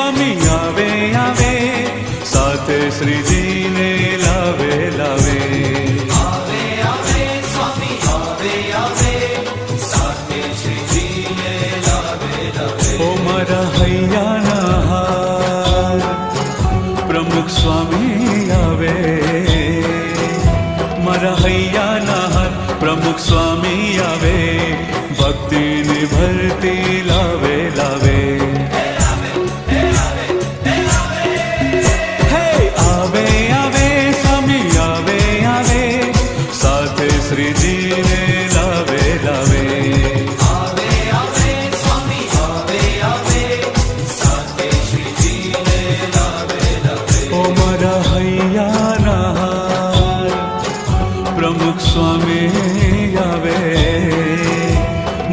સ્વામી આવે આવે, સાથે શ્રીજીને લાવે લાવે. આવે આવે સ્વામી આવે આવે, સાથે શ્રીજીને લાવે લાવે. ઓ મારા હૈયાના હાર પ્રમુખ સ્વામી આવે, મારા હૈયાના હાર પ્રમુખ સ્વામી આવે, ભક્તિની ભરતી લાવે લાવે. હે આવે આવે સ્વામી આવે આવે, સાથે શ્રીજીને લાવે લાવે. આવે આવે સ્વામી આવે આવે, સાથે શ્રીજીને લાવે લાવે. ઓ મારા હૈયાના હાર પ્રમુખ સ્વામી આવે,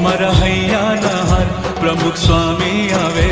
મારા હૈયાના હાર પ્રમુખ સ્વામી આવે.